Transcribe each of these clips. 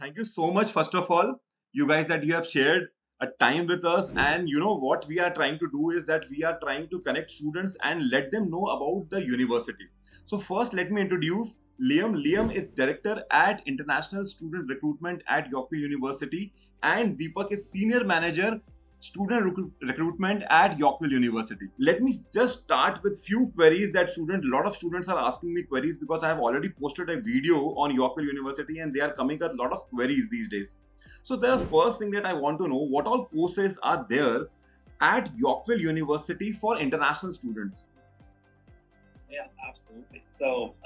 Thank you so much, first of all, you guys, that you have shared a time with us. And you know what we are trying to do is that we are trying to connect students and let them know about the university. So, first, let me introduce Liam. Liam is director at International Student Recruitment at Yorkville University, and Deepak is senior manager student recruitment at Yorkville University. Let me just start with few queries that a lot of students are asking me queries because I have already posted a video on Yorkville University and they are coming a lot of queries these days. So the first thing that I want to know, what all courses are there at Yorkville University for international students? Yeah, absolutely. So,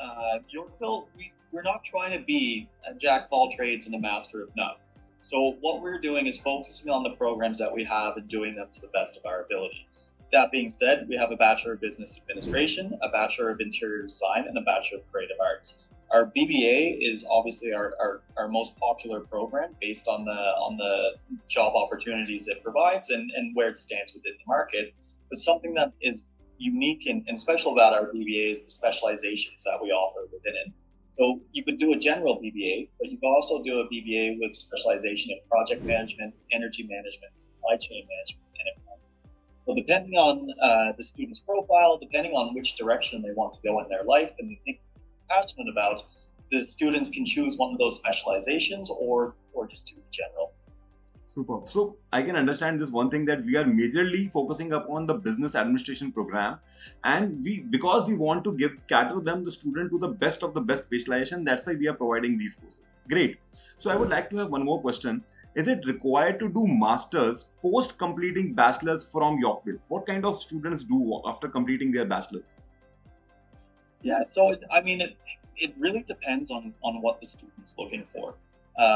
Yorkville, we're not trying to be a jack of all trades and a master of none. So, what we're doing is focusing on the programs that we have and doing them to the best of our ability. That being said, we have a Bachelor of Business Administration, a Bachelor of Interior Design, and a Bachelor of Creative Arts. Our BBA is obviously our most popular program based on the job opportunities it provides and where it stands within the market. But something that is unique and special about our BBA is the specializations that we offer within it. So you could do a general BBA, but you could also do a BBA with specialization in project management, energy management, supply chain management, and economics. So depending on the student's profile, depending on which direction they want to go in their life and the thing they're passionate about, the students can choose one of those specializations or just do the general. Super. So I can understand this one thing, that we are majorly focusing upon the business administration program, and we, because we want to cater them the student to the best of the best specialization, that's why we are providing these courses. Great. So I would like to have one more question. Is it required to do masters post completing bachelors from Yorkville? What kind of students do after completing their bachelors? Yeah, so it really depends on what the student's looking for.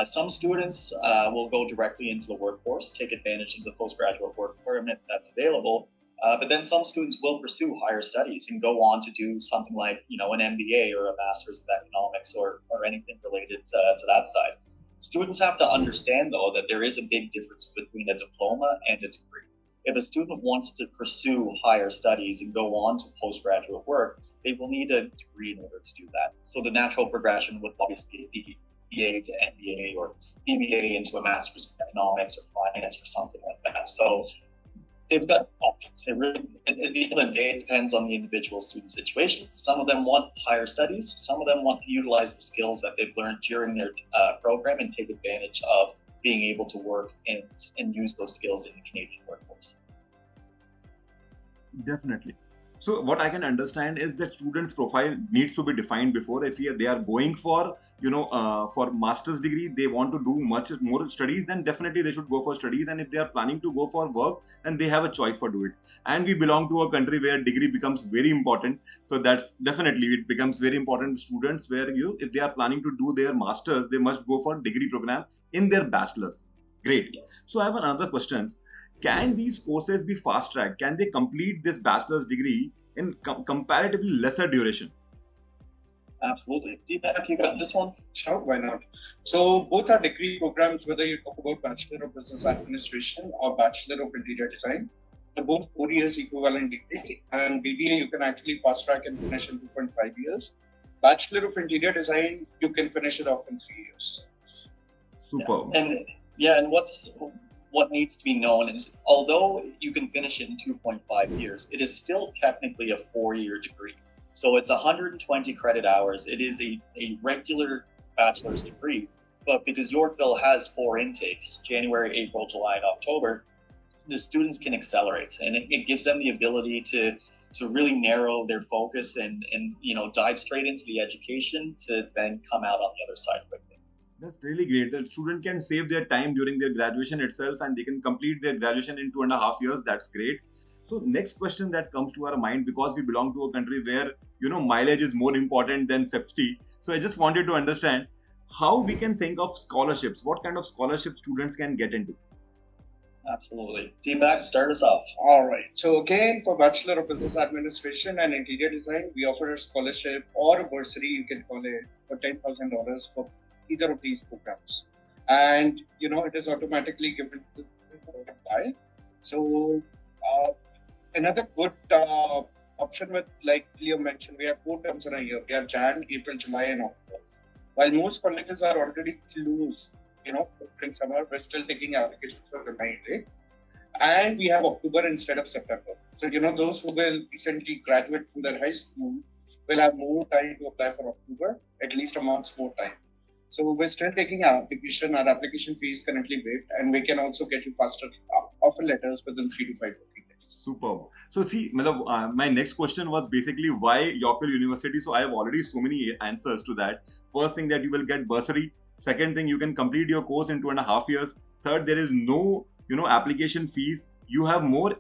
Some students will go directly into the workforce, take advantage of the postgraduate work permit that's available. But then some students will pursue higher studies and go on to do something like an MBA or a Master's of Economics or anything related to that side. Students have to understand, though, that there is a big difference between a diploma and a degree. If a student wants to pursue higher studies and go on to postgraduate work, they will need a degree in order to do that. So the natural progression would obviously be BA to MBA or BBA into a Master's of Economics or Finance or something like that. So they've got options. It really, at the end of the day, it depends on the individual student situation. Some of them want higher studies. Some of them want to utilize the skills that they've learned during their program and take advantage of being able to work and use those skills in the Canadian workforce. Definitely. So what I can understand is that students' profile needs to be defined before. If they are going for for master's degree, they want to do much more studies, then definitely they should go for studies. And if they are planning to go for work, then they have a choice for do it. And we belong to a country where degree becomes very important. So that's definitely, it becomes very important to students where if they are planning to do their masters, they must go for degree program in their bachelor's. Great. Yes. So I have another question. Can these courses be fast tracked? Can they complete this bachelor's degree in comparatively lesser duration? Absolutely. Deepak, you got this one? Sure, why not? So both are degree programs, whether you talk about Bachelor of Business Administration or Bachelor of Interior Design. They're both 4 years equivalent degree, and BBA you can actually fast track and finish in 2.5 years. Bachelor of Interior Design, you can finish it off in 3 years. Super. And what needs to be known is, although you can finish it in 2.5 years, it is still technically a 4-year degree. So it's 120 credit hours. It is a regular bachelor's degree, but because Yorkville has 4 intakes, January, April, July, and October, the students can accelerate, and it gives them the ability to really narrow their focus and dive straight into the education to then come out on the other side quickly. That's really great. The student can save their time during their graduation itself and they can complete their graduation in 2.5 years. That's great. So next question that comes to our mind, because we belong to a country where mileage is more important than safety. So I just wanted to understand how we can think of scholarships. What kind of scholarships students can get into? Absolutely. Deepak, start us off. All right. So again, for Bachelor of Business Administration and Interior Design, we offer a scholarship or a bursary, you can call it, for $10,000 for either of these programs. And, it is automatically given to the apply. So another good option with, like Leo mentioned, we have 4 terms in a year. We have Jan, April, July, and October. While most colleges are already closed spring summer, we're still taking applications for the 9 day. And we have October instead of September. So, those who will recently graduate from their high school will have more time to apply for October, at least a month's more time. So we're still taking application. Our application fee is currently waived, and we can also get you faster offer letters within 3 to 5 working days. Superb. So see, my next question was basically why Yorkville University. So I have already so many answers to that. First thing, that you will get bursary. Second thing, you can complete your course in 2.5 years. Third, there is no application fees. You have more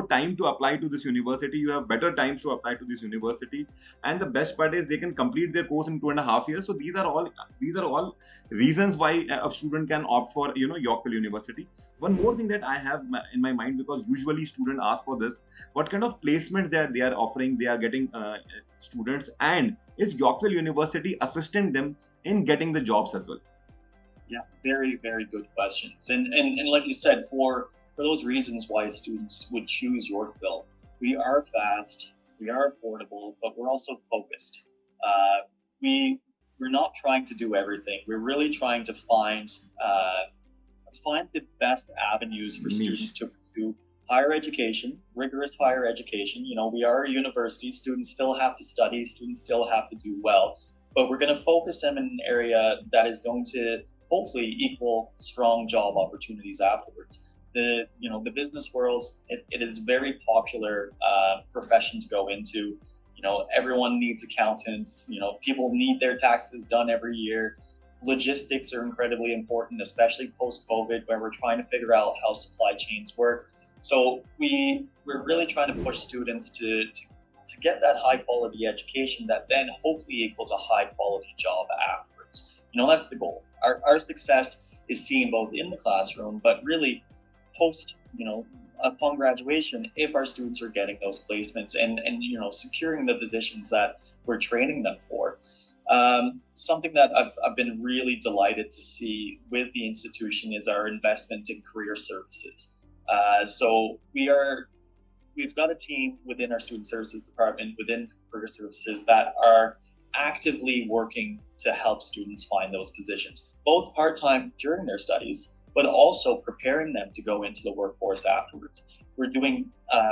time to apply to this university. You have better times to apply to this university, and the best part is they can complete their course in 2.5 years. So these are all reasons why a student can opt for Yorkville University. One more thing that I have in my mind, because usually students ask for this: what kind of placements that they are offering, they are getting students, and is Yorkville University assisting them in getting the jobs as well? Yeah, very, very good questions. And like you said, for those reasons why students would choose Yorkville, we are fast, we are affordable, but we're also focused. We're not trying to do everything. We're really trying to find the best avenues for students to pursue higher education, rigorous higher education. We are a university. Students still have to study. Students still have to do well, but we're going to focus them in an area that is going to hopefully equal strong job opportunities afterwards. The business world, it is a very popular profession to go into. Everyone needs accountants. People need their taxes done every year. Logistics are incredibly important, especially post-COVID, where we're trying to figure out how supply chains work. So we're really trying to push students to get that high quality education that then hopefully equals a high quality job afterwards. That's the goal. Our success is seen both in the classroom, but really post, upon graduation, if our students are getting those placements and securing the positions that we're training them for. Something that I've been really delighted to see with the institution is our investment in career services. So we've got a team within our student services department, within career services, that are actively working to help students find those positions, both part-time during their studies, but also preparing them to go into the workforce afterwards. We're doing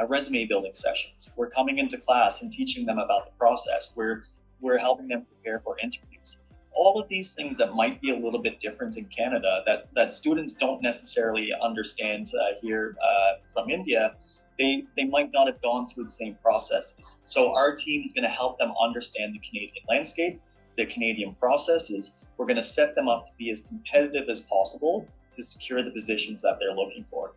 resume building sessions. We're coming into class and teaching them about the process. We're helping them prepare for interviews. All of these things that might be a little bit different in Canada, that students don't necessarily understand here from India, they might not have gone through the same processes. So our team is going to help them understand the Canadian landscape, the Canadian processes. We're going to set them up to be as competitive as possible to secure the positions that they're looking for.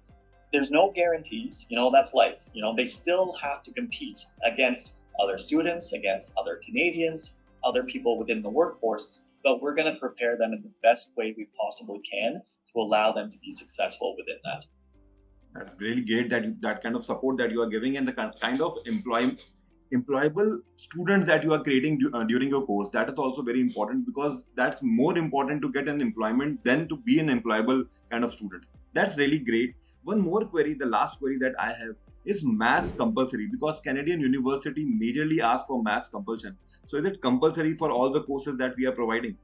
There's no guarantees, that's life. They still have to compete against other students, against other Canadians, other people within the workforce, but we're going to prepare them in the best way we possibly can to allow them to be successful within that. That's really great that kind of support that you are giving, and the kind of employable students that you are creating during your course. That is also very important, because that's more important to get an employment than to be an employable kind of student. That's really great. One more query, the last query that I have, is maths compulsory? Because Canadian University majorly asks for maths compulsion. So is it compulsory for all the courses that we are providing?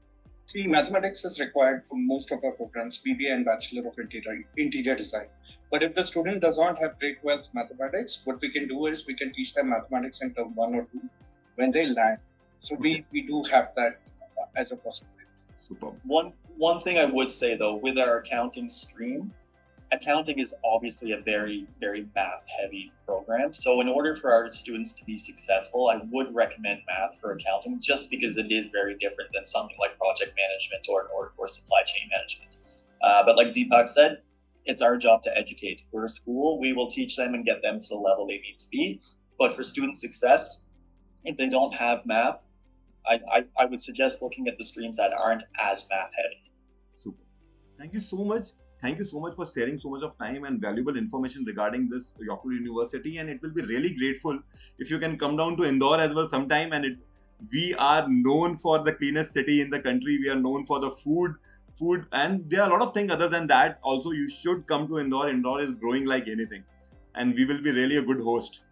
See, mathematics is required for most of our programs, BBA and Bachelor of Interior Design. But if the student does not have grade 12 mathematics, what we can do is we can teach them mathematics in term 1 or 2 when they land. So we do have that as a possibility. Superb. One thing I would say though, with our accounting stream, accounting is obviously a very, very math heavy program. So in order for our students to be successful, I would recommend math for accounting, just because it is very different than something like project management or supply chain management. But like Deepak said, it's our job to educate. We're a school, we will teach them and get them to the level they need to be. But for student success, if they don't have math, I would suggest looking at the streams that aren't as math heavy. Super. Thank you so much. Thank you so much for sharing so much of time and valuable information regarding this Yorkville University. And it will be really grateful if you can come down to Indore as well sometime. And we are known for the cleanest city in the country. We are known for the food, and there are a lot of things other than that. Also, you should come to Indore. Indore is growing like anything, and we will be really a good host.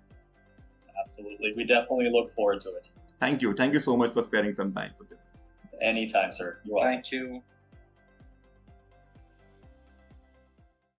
Absolutely. We definitely look forward to it. Thank you. Thank you so much for sparing some time for this. Anytime, sir. You're welcome. Thank you.